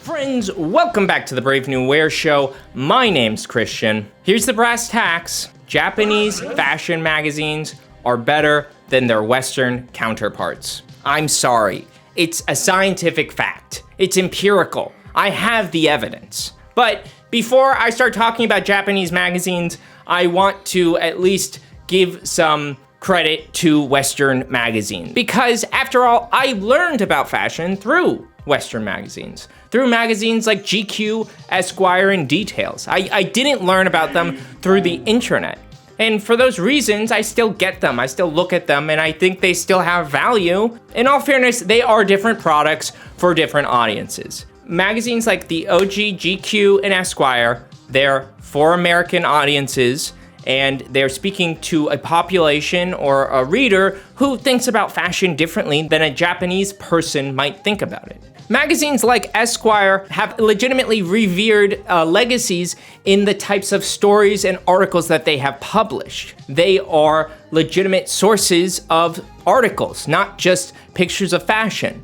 Friends, welcome back to the Brave New Wear Show. My name's Christian. Here's the brass tacks. Japanese fashion magazines are better than their Western counterparts. I'm sorry. It's a scientific fact. It's empirical. I have the evidence. But before I start talking about Japanese magazines, I want to at least give some credit to Western magazines. Because after all, I learned about fashion through Western magazines. Through magazines like GQ, Esquire, and Details. I didn't learn about them through the internet. And for those reasons, I still get them, I still look at them, and I think they still have value. In all fairness, they are different products for different audiences. Magazines like the OG, GQ, and Esquire, they're for American audiences, and they're speaking to a population or a reader who thinks about fashion differently than a Japanese person might think about it. Magazines like Esquire have legitimately revered legacies in the types of stories and articles that they have published. They are legitimate sources of articles, not just pictures of fashion.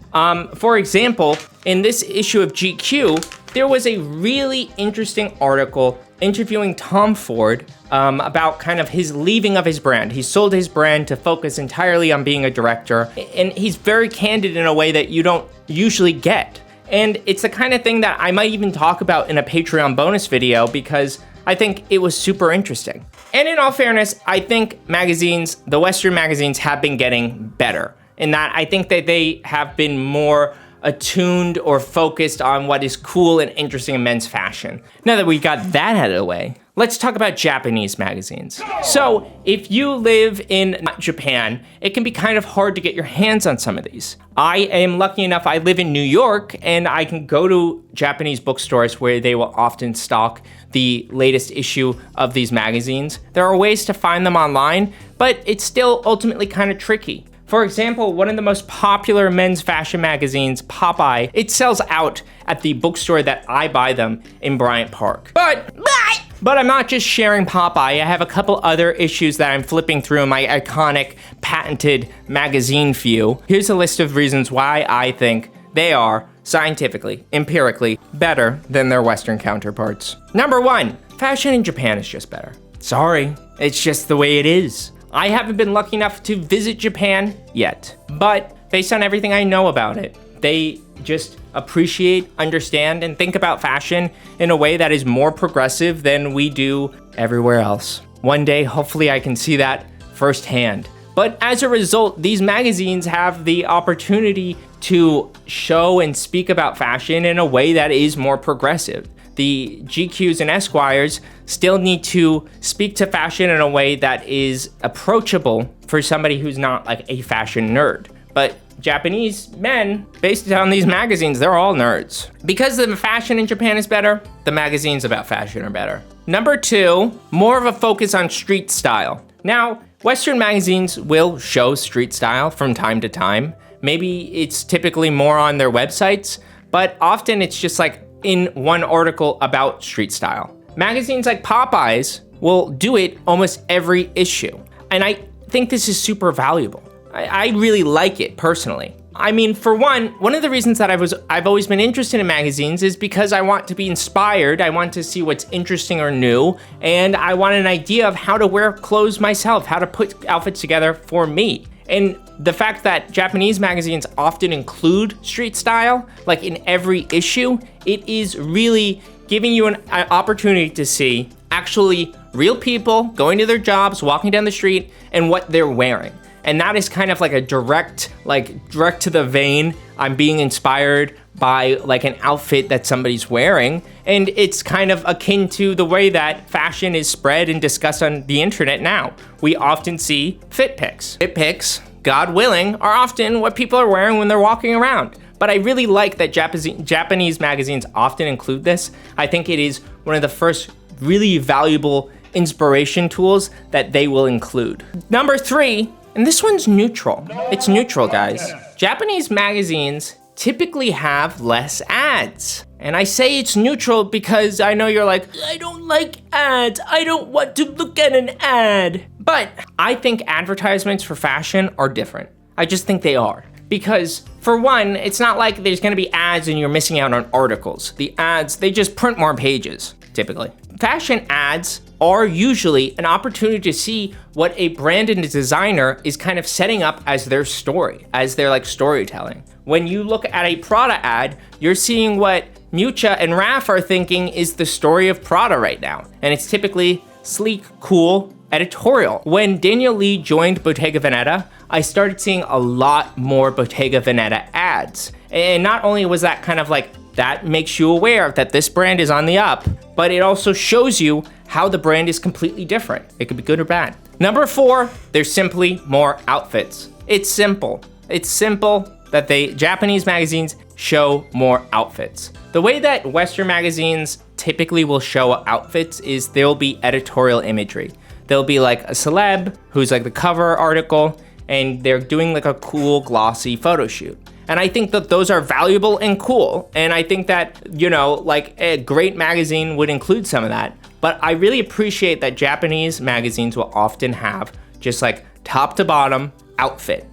For example, in this issue of GQ, there was a really interesting article interviewing Tom Ford about kind of his leaving of his brand. He sold his brand to focus entirely on being a director, and he's very candid in a way that you don't usually get. And it's the kind of thing that I might even talk about in a Patreon bonus video because I think it was super interesting. And in all fairness, I think magazines, the Western magazines, have been getting better in that I think that they have been more attuned or focused on what is cool and interesting in men's fashion. Now that we got that out of the way, let's talk about Japanese magazines. So if you live in Japan, it can be kind of hard to get your hands on some of these. I am lucky enough, I live in New York, and I can go to Japanese bookstores where they will often stock the latest issue of these magazines. There are ways to find them online, but it's still ultimately kind of tricky. For example, one of the most popular men's fashion magazines, Popeye, it sells out at the bookstore that I buy them in Bryant Park. But I'm not just sharing Popeye. I have a couple other issues that I'm flipping through in my iconic patented magazine view. Here's a list of reasons why I think they are scientifically, empirically better than their Western counterparts. Number one, fashion in Japan is just better. Sorry, it's just the way it is. I haven't been lucky enough to visit Japan yet, but based on everything I know about it, they just appreciate, understand, and think about fashion in a way that is more progressive than we do everywhere else. One day, hopefully I can see that firsthand. But as a result, these magazines have the opportunity to show and speak about fashion in a way that is more progressive. The GQs and Esquires still need to speak to fashion in a way that is approachable for somebody who's not like a fashion nerd. But Japanese men, based on these magazines, they're all nerds. Because the fashion in Japan is better, the magazines about fashion are better. Number two, more of a focus on street style. Now, Western magazines will show street style from time to time. Maybe it's typically more on their websites, but often it's just like in one article about street style. Magazines like Popeye's will do it almost every issue. And I think this is super valuable. I really like it personally. I mean, for one of the reasons that I've always been interested in magazines is because I want to be inspired. I want to see what's interesting or new. And I want an idea of how to wear clothes myself, how to put outfits together for me. And the fact that Japanese magazines often include street style, like in every issue, it is really giving you an opportunity to see actually real people going to their jobs, walking down the street, and what they're wearing. And that is kind of like a direct to the vein. I'm being inspired by like an outfit that somebody's wearing. And it's kind of akin to the way that fashion is spread and discussed on the internet now. We often see fit pics. Fit pics, God willing, are often what people are wearing when they're walking around. But I really like that Japanese magazines often include this. I think it is one of the first really valuable inspiration tools that they will include. Number three, and this one's neutral. It's neutral, guys. Japanese magazines typically have less ads. And I say it's neutral because I know you're like, I don't like ads. I don't want to look at an ad. But I think advertisements for fashion are different. I just think they are. Because for one, it's not like there's gonna be ads and you're missing out on articles. The ads, they just print more pages, typically. Fashion ads are usually an opportunity to see what a brand and a designer is kind of setting up as their story, as their like storytelling. When you look at a Prada ad, you're seeing what Mucha and Raf are thinking is the story of Prada right now. And it's typically sleek, cool, editorial. When Daniel Lee joined Bottega Veneta, I started seeing a lot more Bottega Veneta ads. And not only was that kind of like, that makes you aware that this brand is on the up, but it also shows you how the brand is completely different. It could be good or bad. Number 4, there's simply more outfits. It's simple. It's simple that Japanese magazines show more outfits. The way that Western magazines typically will show outfits is there'll be editorial imagery. There'll be like a celeb who's like the cover article, and they're doing like a cool glossy photo shoot. And I think that those are valuable and cool. And I think that, you know, like a great magazine would include some of that. But I really appreciate that Japanese magazines will often have just like top to bottom outfit.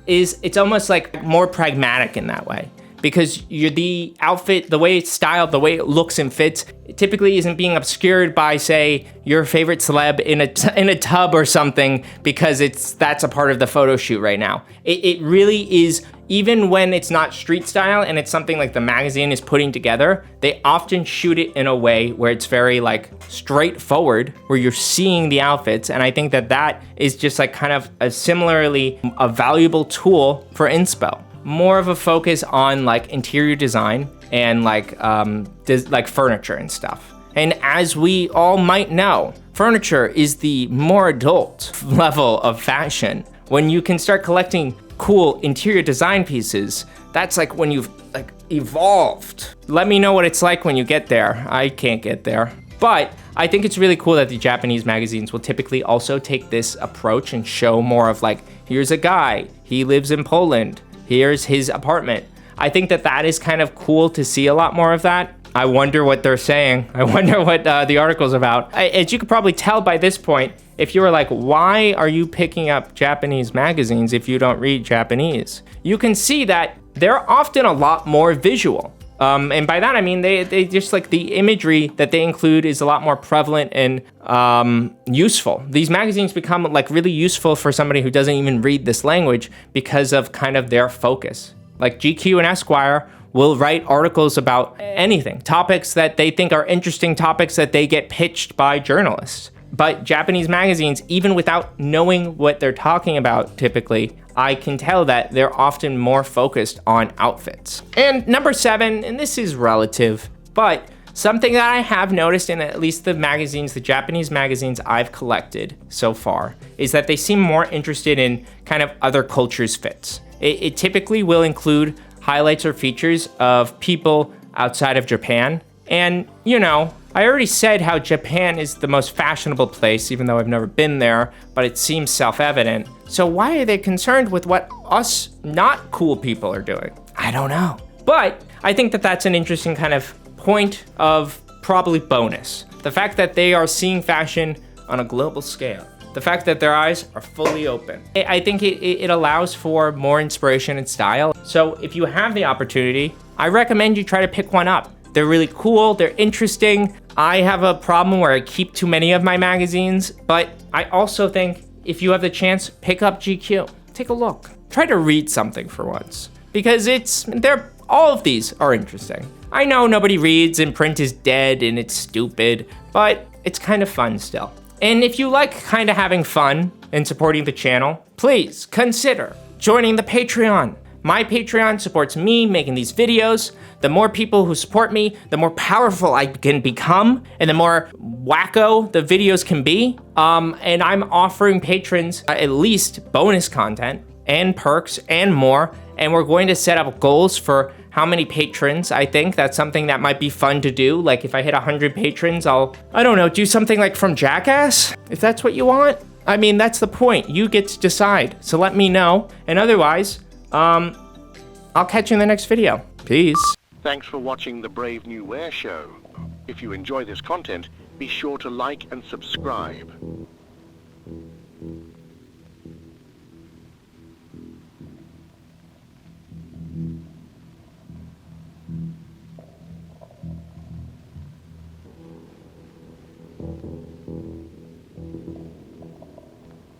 It's almost like more pragmatic in that way. Because the outfit, the way it's styled, the way it looks and fits, it typically isn't being obscured by, say, your favorite celeb in a tub or something, because that's a part of the photo shoot right now. It really is, even when it's not street style and it's something like the magazine is putting together, they often shoot it in a way where it's very like straightforward, where you're seeing the outfits. And I think that is just like kind of a valuable tool for inspo. More of a focus on like interior design and like furniture and stuff. And as we all might know, furniture is the more adult level of fashion. When you can start collecting cool interior design pieces, that's like when you've like evolved. Let me know what it's like when you get there. I can't get there. But I think it's really cool that the Japanese magazines will typically also take this approach and show more of like, here's a guy, he lives in Poland, here's his apartment. I think that is kind of cool to see a lot more of that. I wonder what they're saying. I wonder what the article's about. As you could probably tell by this point, if you were like, why are you picking up Japanese magazines if you don't read Japanese? You can see that they're often a lot more visual. And by that, I mean, they just like the imagery that they include is a lot more prevalent and useful. These magazines become like really useful for somebody who doesn't even read this language because of kind of their focus. Like GQ and Esquire will write articles about anything, topics that they think are interesting, topics that they get pitched by journalists. But Japanese magazines, even without knowing what they're talking about typically, I can tell that they're often more focused on outfits. And number 7, and this is relative, but something that I have noticed in at least the Japanese magazines I've collected so far, is that they seem more interested in kind of other cultures' fits. It typically will include highlights or features of people outside of Japan. And, you know, I already said how Japan is the most fashionable place, even though I've never been there, but it seems self-evident. So why are they concerned with what us not cool people are doing? I don't know. But I think that that's an interesting kind of point of probably bonus. The fact that they are seeing fashion on a global scale. The fact that their eyes are fully open. I think it allows for more inspiration and style. So if you have the opportunity, I recommend you try to pick one up. They're really cool, they're interesting. I have a problem where I keep too many of my magazines, but I also think if you have the chance, pick up GQ. Take a look. Try to read something for once. Because all of these are interesting. I know nobody reads and print is dead and it's stupid, but it's kind of fun still. And if you like kind of having fun and supporting the channel, please consider joining the Patreon. My Patreon supports me making these videos. The more people who support me, the more powerful I can become, and the more wacko the videos can be. And I'm offering patrons at least bonus content and perks and more. And we're going to set up goals for how many patrons. I think that's something that might be fun to do. Like if I hit 100 patrons, I don't know, do something like from Jackass, if that's what you want. I mean, that's the point. You get to decide. So let me know. And otherwise, I'll catch you in the next video. Peace. Thanks for watching the Brave New Wear Show. If you enjoy this content, be sure to like and subscribe.